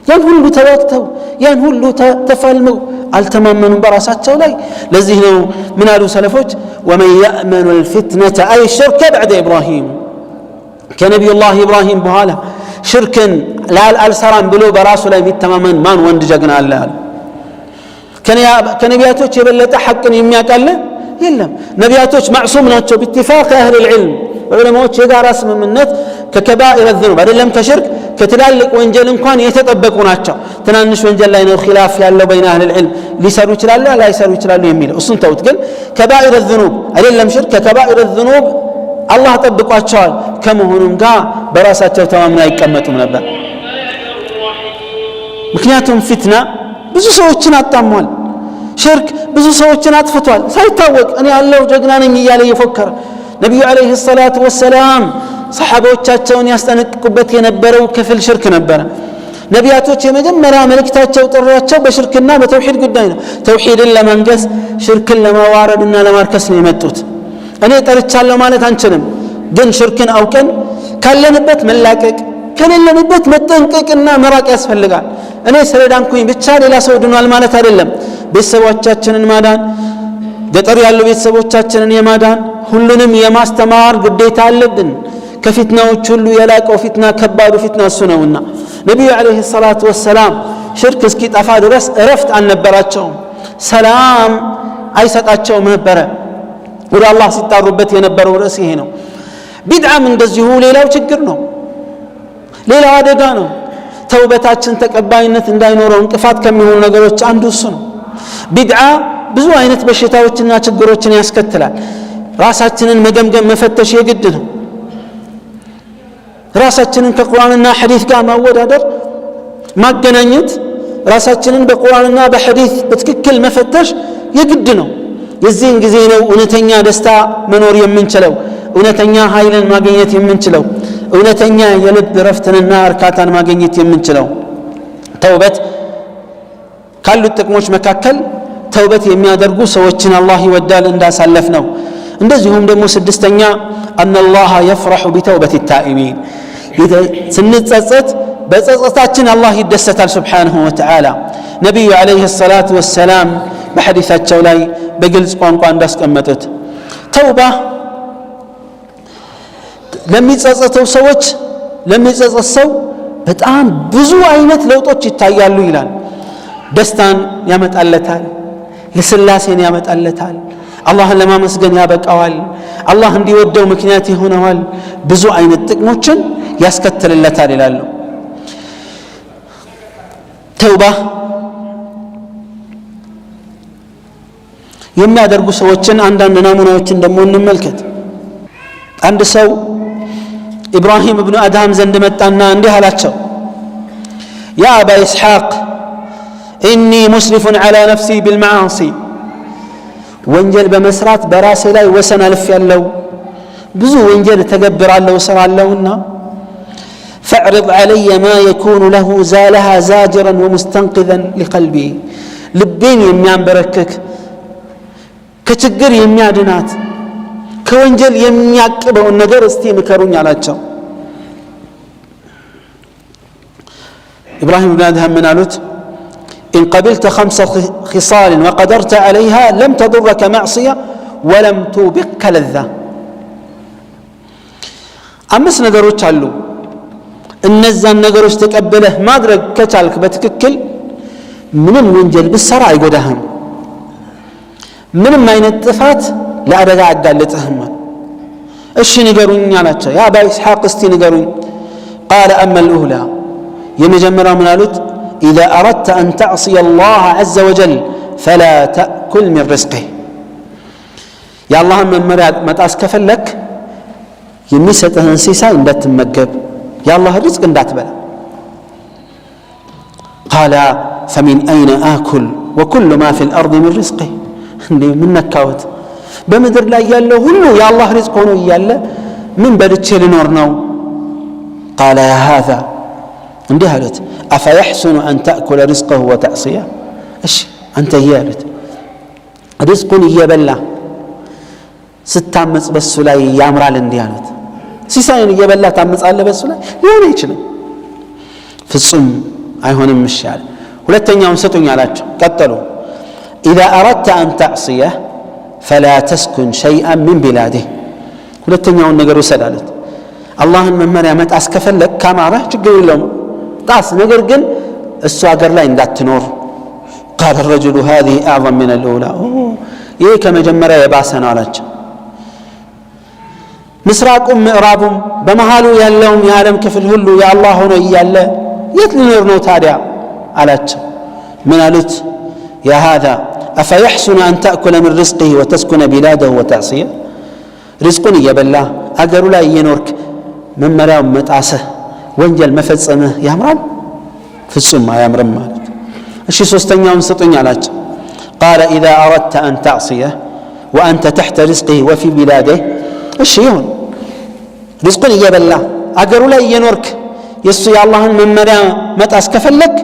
ያን ሁሉ ተዋግተው ያን ሁሉ ተፋልመው አልተማመኑም በራሳቸው ላይ ለዚህ ነው ምን አሉ ሰለፎች ወመን ያእመኑ الفتنة أي الشرك بعد إبراهيم ከነቢዩላህ ኢብራሂም በኋላ ሽርክን አልሰራም ብሎ በራሱ ላይ የሚተማመን ማን ወንድ ጀግና አለ ከነቢያቶች የበለጠ ሐቅን የሚያውቃለ የለም ነቢያቶች ማዕሱም ናቸው باتفاق أهل العلم ዑለማዎች የጋራ ስምምነት ከከባኢር الذنوب አይደለም ከሽርክ ከትላልቅ ወንጀል እንኳን የተጠበቁ ናቸው ትናንሽ ወንጀል ላይ ነው ኺላፍ ያለው በይነ አህል العلم ሊሰሩ ይችላሉ ላይሰሩ ይችላሉ የሚለው እሱን ተውት ግን ከባኢር الذنوب አይደለም ሽርክ ከከባኢር الذنوب አላህ ጠብቋቸዋል ከመሆኑም ጋር በራሳቸው ተማምነው አይቀመጡም ነበር ምክንያቱም ፊትና ብዙ ሰዎችን አጣሟል ሽርክ ብዙ ሰዎችን አጥፍቷል ሳይታወቅ እኔ ያለው ጀግና ነኝ እያለ እየፎከረ ነብዩ አለይሂ ሰላቱ ወሰላም ሰሃቦቻቸውን ያስጠነቅቁበት የነበረው ክፍል ሽርክ ነበር ነቢያቶች የመጀመሪያ መልእክታቸው ጥሪያቸው በሽርክና በተውሂድ ጉዳይ ነው ተውሂድን ለማንገስ ሽርክን ለማዋረድና ለማርከስ ነው የመጡት እኔ ጠርቻለሁ ማለት አንችልም ግን ሽርክን አውቀን ካለንበት መላቀቅ ከሌለንበት መጠንቀቅና መራቅ ያስፈልጋል እኔ ስለዳንኩኝ ብቻ ሌላ ሰው ድኗል ማለት አይደለም ቤተሰቦቻችንን ማዳን ገጠር ያሉ ቤተሰቦቻችንን የማዳን ሁሉንም የማስተማር ግዴታ አለብን ከፊትናዎች ሁሉ የላቀው ፊትና ከባዱ ፊትና እሱ ነውና ነብዩ አለይሂ ሰላቱ ወሰላም ሽርክ እስኪጠፋ ድረስ እረፍት አልነበራቸውም ሰላም አይሰጣቸውም ነበር ወደ አላህ ሲጣሩበት የነበረው ርዕስ ይሄ ነው ቢድዓም እንደዚሁ ሌላው ችግር ነው ሌላው አደጋ ነው ተውበታችን ተቀባይነት እንዳይኖረው እንቅፋት ከሚሆኑ ነገሮች አንዱ እሱ ነው ቢድዓ ብዙ አይነት በሽታዎችና ችግሮችን ያስከትላል ራሳችንን መገምገም መፈተሽ የግድ ነው ራሳችንን ከቁርአንና ሐዲስ ጋር ማወዳደር ማገናኘት ራሳችንን በቁርአንና በሐዲስ በትክክል መፈተሽ የግድ ነው የዚህን ጊዜ ነው እውነተኛ ደስታ መኖር የምንችለው እውነተኛ ኃይልን ማግኘት የምንችለው እውነተኛ የልብ ረፍትንና እርካታን ማግኘት የምንችለው ተውበት ካሉት ጥቅሞች መካከል ተውበት የሚያደርጉ ሰዎችን አላህ ይወዳል እንዳሳለፍ ነው እንደዚሁም ደግሞ ስድስተኛ ان الله يفرح بتوبه التائبين ስንጸጸት በጸጸታችን አላህ ይደሰታል Subhanahu Wa Ta'ala ነብዩ አለይሂ ሰላቱ ወሰላም በሐዲሳቸው ላይ በግልጽ ቋንቋ እንዳስቀመጡት ተውባ ለሚጸጸተው ሰዎች ለሚጸጸት ሰው በጣም ብዙ አይነት ለውጦች ይታያሉ ይላል ደስታን ያመጣለታል ለስላሴን ያመጣለታል አላህን ለማመስገን ያበቃዋል አላህ እንዲወደው ምክንያት ይሆነዋል ብዙ አይነት ጥቅሞችን ያስከትልለታል ይላሉ ተውባ የሚያደርጉ ሰዎችን አንዳንድ ናሙናዎችን ደግሞ እንመልከት አንድ ሰው ኢብራሂም ኢብኑ አድሃም ዘንድ መጣና እንዲህ አላቸው ያ አባ ኢስሐቅ إني مسرف على نفسي بالمعاصي ወንጀል በመስራት በራሴ ላይ ወሰን አልፍ ያለው ብዙ ወንጀል ተገብራለሁ ሰራለሁና فاعرض علي ما يكون له زالها زاجرا ومستنقذا لقلبي ልቤን የሚያንበረክክ ከችግር የሚያድናት ከወንጀል የሚያቅበውን ነገር እስቲ ምከሩኝ አላቸው ኢብራሂም ኢብኑ አድሃም ምን አሉት إن قبلت 5 خصال وقدرت عليها لم تضرك معصية ولم توبقك لذة أمس نقروش علو النزان نقروش تقبله ما أدرك كتالك بتككل من المنجل بالسراء يقودهم من ما ينتفات لا أبدا عدال لتهم الشي نقرون يا أبا إسحاق استي نقرون قال أما الأولى يمجمرا من قالت إذا أردت أن تعصي الله عز وجل فلا تأكل من رزقه يا الله من مراد ما تأسكفل لك يمسة انسيسا إن دات مجب يا الله الرزق إن دات بلا قال فمن أين آكل وكل ما في الأرض من رزقه من نكاوت بمدر لا يالله هلو يا الله رزقه ياله من بلتش لنورنو قال يا هذا عندي هالت أفيحسن أن تأكل رزقه وتعصيه إيش أنت يالت رزق يبلا ستامس بس لا يامرال انديانت سيساين يبلا تامس على بس لا يሆነ ይችላል ፍጹም አይሆንም ይሻል ሁለተኛውን ሰጡኝ አላቸው ቀጠሉ إذا أردت أن تعصيه فلا تسكن شيئا من بلاده ሁለተኛውን ነገር ወሰዳለት አላህን መመሪያ መጣስ ከፈለክ ካማራህ ችግር የለውም ጣስ ነገር ግን እሱ ሀገር ላይ እንዳትኖር قال الرجل هذه أعظم من الأولى ይሄ ከመጀመሪያ የባሰ ነው አላቸው ምስራቁም ምዕራቡም በመሃሉ ያለውም የዓለም ክፍል ሁሉ የአላህ ሆኖ እያለ የት ሊኖር ነው ታዲያ አላቸው ምን አሉት يا هذا أفيحسن أن تأكل من رزقه وتسكن بلاده وتعصيه رزق يبلا أجر لا ينورك من مرام متعسه وانجل مفصمه يامران في السماء يامرن مالك እሺ ሶስተኛውን ሰጡኝ አላቸው قال إذا أردت أن تعصيه وأنت تحت رزقه وفي بلاده እሺ ይሁን رزقን يبلا أجر لا ينورك يسو يا الله من مرام متعس كفلك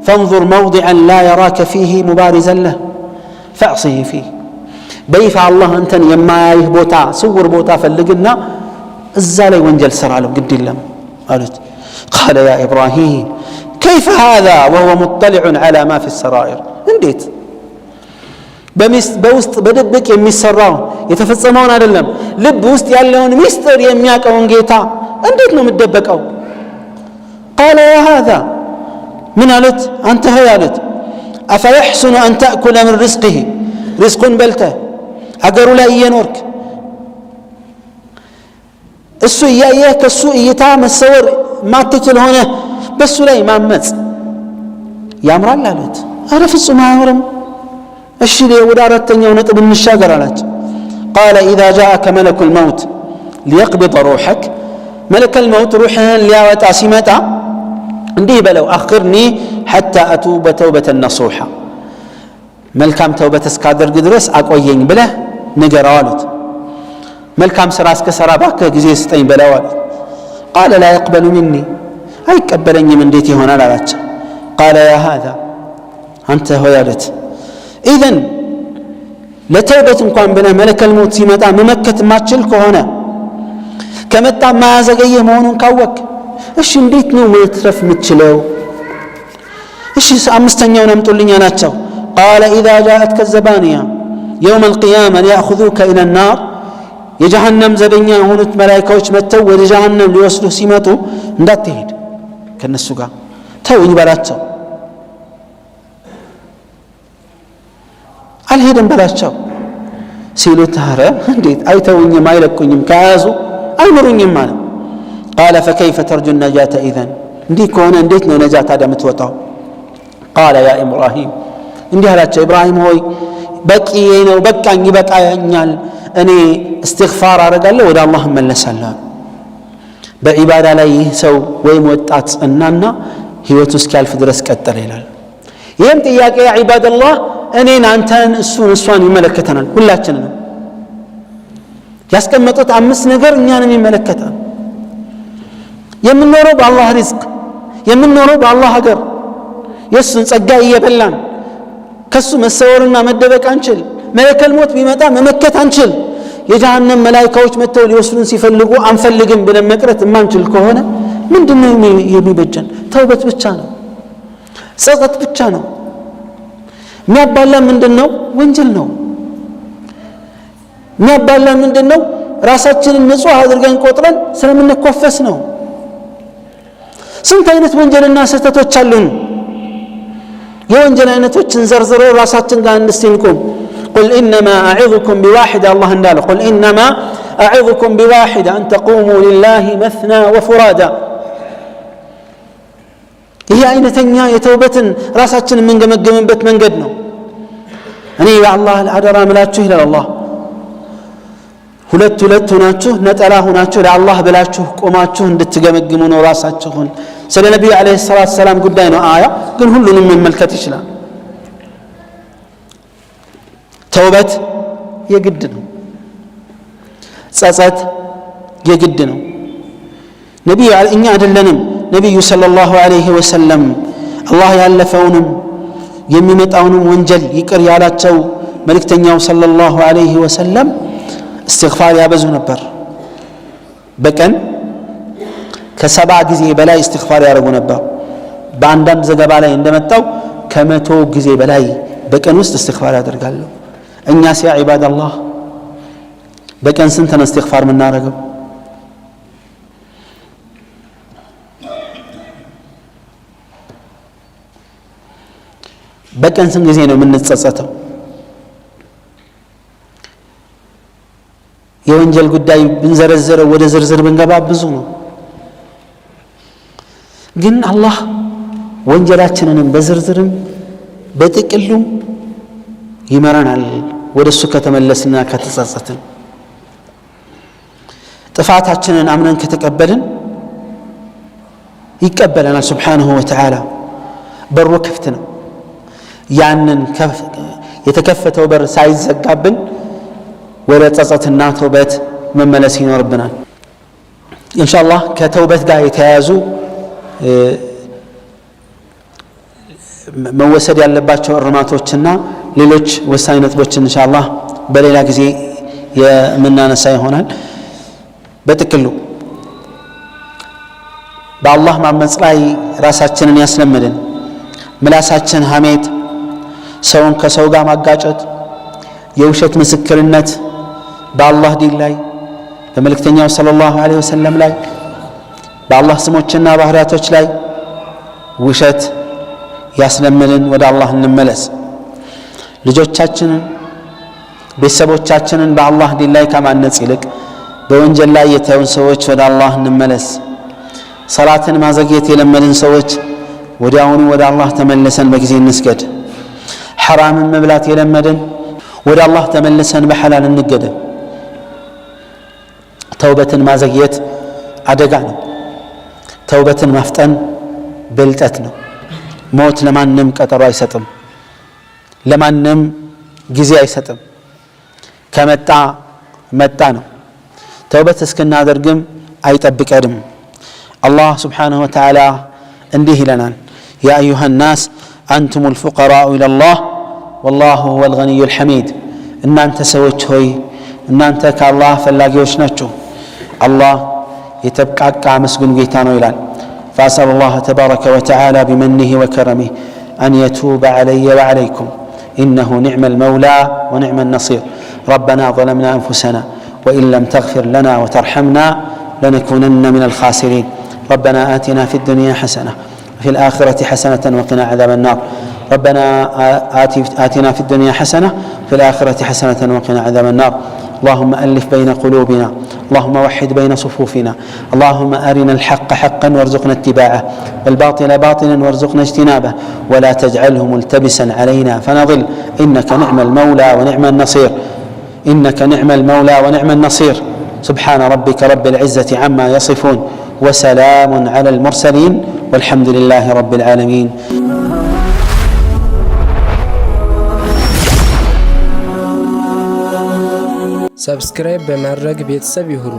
فانظر موضعا لا يراك فيه مبارزا له فأعصيه فيه بيفع الله أنت يما يهبوتا سور بوتا فلقنا الزالي وانجل سرالو قد اللهم قالت قال يا إبراهيم كيف هذا وهو مطلع على ما في السرائر انديت بوسط بدبك يمي السراو يتفصمون على اللهم لب وسط يالون مستر يمياك ونجيتا انديت نو مدبكو قال يا هذا من قالت أنت هي قالت أفيحسن أن تأكل من رزقه رزق بلته أجر لا ينورك السوء إياك السوء يتعمل الصور ما تكل هنا بس لا ما مت يا أمر الله قالت أنا في السوء ما أمرم الشيء ودارت ونطب من الشجرة قالت قال إذا جاءك ملك الموت ليقبض روحك ملك الموت روحها لياوت عسيمتا عندي بلو أخرني حتى أتوب توبة نصوحة ملكام توبة اسكادر قدرس أقويين بله نجرالت ملكام سراس كسرابك جزي ستين بلاوالت قال لا يقبل مني أي قبلني من ديتي هنا لا قال يا هذا أنت هيالت إذن لتوبة كان بنا ملك الموت سيمتا ممكة ما تشلك هنا كمتا ما زغيه مونون كوك እሺ እንዴት ነው መትረፍ ምትችለው እሺ አምስተኛውን አምጡልኝ አላቸው قال اذا جاءتك الزبانيه يوم القيامه ياخذوك الى النار የጀሃነም ዘበኛ የሆኑት መላእክቶች መተው ወደ ጀሃነም ሊወስዱ ሲመጡ እንዳትሄድ ከነሱ ጋር ተውኝ በላቸው አልሄድም በላቸው ሲሉት ኧረ እንዴት አይተውኝም አይለቁኝም ከያዙ አይምሩኝም ማለት قال فكيف ترجو النجاة إذن اندي كون انديت نو نجاة هذا متوتاو قال يا إبراهيم اندي هلاتش إبراهيم هوي بكي ينو بكاني بكاينيال أني استغفار أرقال ودا الله من لسلام بعبادة لي سو ويموتات أننا هيوتو سكال في درس كتر هلال يمتي ياك يا عباد الله أني نانتان السون السوان يملكتنا كلاتنا ياسكمتوت عمس نقر نيانا يملكتنا የምንኖረው በአላህ ሪዝቅ የምንኖረው በአላህ ሀገር የሱን ጸጋ እየበላን ከሱ መሰወርና መደበቅ አንችል መለከል ሞት ቢመጣ መመከት አንችል የጀሃነም መላእክቶች መተው ሊወስዱን ሲፈልጉ አንፈልግም ብለን መቅረት ማንችል ከሆነ ምንድነው የሚበጀን ተውበት ብቻ ነው ጸጸት ብቻ ነው የሚያባላ ምንድነው ወንጀል ነው የሚያባላ ምንድነው ራሳችንን ንጹህ አድርገን ቆጥረን ስለምንኮፈስ ነው ስንት አይነት ወንጀልና ስህተቶች አሉን የወንጀል አይነቶችን ዘርዝረው ራሳችን ጋር እንድንቆም قل انما اعظكم بواحد الله እንዳለ قل انما اعظكم بواحد ان تقوموا لله مثنى وفرادا ይህ አይነተኛ የተውበትን ራሳችንን የምንገመገምበት መንገድ ነው። እኔ በአላህ አደራ ምላችሁ ይላል አላህ፣ ሁለት ሆናችሁ ነጠላ ሆናችሁ ለአላህ ብላችሁ ቆማችሁ እንድትገመግሙ ነው ራሳችሁን። ስለ ነቢዩ ዓለይሂ ሰላቱ ሰላም ጉዳይ ነው አያ፣ ግን ሁሉንም መመልከት ይችላል። ተውበት የግድ ነው። ጸጸት የግድ ነው። ነቢዩ እኛ አይደለንም ነቢዩ ሰለላሁ ዐለይሂ ወሰለም አላህ ያለፈውንም የሚመጣውንም ወንጀል ይቅር ያላቸው መልእክተኛው ሰለላሁ ዐለይሂ ወሰለም እስትግፋር ያበዙ ነበር። በቀን ከ70 ጊዜ በላይ እስትግፋር ያደርጉ ነበር። በአንዳንድ ዘገባ ላይ እንደመጣው ከ100 ጊዜ በላይ በቀን ውስጥ እስትግፋር ያደርጋሉ። እኛ ሲያ ዒባደላህ በቀን ስንት ነው እስትግፋር የምናደርገው? በቀን ስንት ጊዜ ነው የምንጸጸተው? የወንጀል ጉዳይ ብንዘረዘረው ወደ ዝርዝር ብንገባ ብዙ ነው። ግን አላህ ወንጀላችንንም በዝርዝርም በጥቅሉም ይመራናል ወደ እሱ ከተመለስና ከተጸጸትን። ጥፋታችንን አምነን ከተቀበልን ይቀበለናል ሱብሓነሁ ወተዓላ። በሩ ክፍት ነው። ያንን የተከፈተው በር ሳይዘጋብን ወደ ጸጸትና ተውበት መመለስ ይኖርብናል። ኢንሻአላህ ከተውበት ጋር የተያያዙ መወሰድ ያለባቸው እርማቶችና ሌሎች ወሳኝ ነጥቦችን ኢንሻአላህ በሌላ ጊዜ የምናነሳ ይሆናል። በጥቅሉ በአላህ ማመጽ ላይ ራሳችንን ያስለመድን ምላሳችን ሐሜት፣ ሰውን ከሰው ጋር ማጋጨት፣ የውሸት ምስክርነት በአላህ ዲን ላይ በመልእክተኛው ሰለላሁ ዐለይሂ ወሰለም ላይ በአላህ ስሞችና ባህሪያቶች ላይ ውሸት ያስለመድን ወደ አላህ እንመለስ። ልጆቻችንን ቤተሰቦቻችንን በአላህ ዲን ላይ ከማነጽ ይልቅ በወንጀል ላይ የተውን ሰዎች ወደ አላህ እንመለስ። ሰላትን ማዘግየት የለመድን ሰዎች ወዲያውኑ ወደ አላህ ተመልሰን በጊዜ እንስገድ። ሐራምን መብላት የለመድን ወደ አላህ ተመልሰን በሐላል እንገደም። ተውበትን ማዘግየት አደጋ ነው። ተውበትን ማፍጠን ብልጠት ነው። ሞት ለማንም ቀጠሮ አይሰጥም፣ ለማንም ጊዜ አይሰጥም። ከመጣ መጣ ነው። ተውበት እስክናደርግም አይጠብቀንም። አላህ ስብሓንሁ ወተዓላ እንዲህ ይለናል፣ ያ አዩሃ ናስ አንቱም ልፉቀራኡ ኢለላህ ወላሁ ሁወ ልገኒዩ ልሐሚድ። እናንተ ሰዎች ሆይ እናንተ ከአላህ ፈላጊዎች ናችሁ፣ አላህ የተብቃቃ መስጉን ጌታ ነው ይላል። فأسأل الله تبارك وتعالى بمنه وكرمه أن يتوب علي وعليكم إنه نعم المولى ونعم النصير. ربنا ظلمنا أنفسنا وإن لم تغفر لنا وترحمنا لنكونن من الخاسرين. ربنا آتنا في الدنيا حسنة وفي الآخرة حسنة وقنا عذاب النار. ربنا آتنا في الدنيا حسنة وفي الآخرة حسنة وقنا عذاب النار. اللهم ألف بين قلوبنا، اللهم وحد بين صفوفنا، اللهم أرنا الحق حقا وارزقنا اتباعه والباطل باطلا وارزقنا اجتنابه ولا تجعله ملتبسا علينا فنضل. إنك نعم المولى ونعم النصير، إنك نعم المولى ونعم النصير. سبحان ربك رب العزة عما يصفون وسلام على المرسلين والحمد لله رب العالمين. ሰብስክራይብ በማድረግ ቤተሰብ ይሁኑ።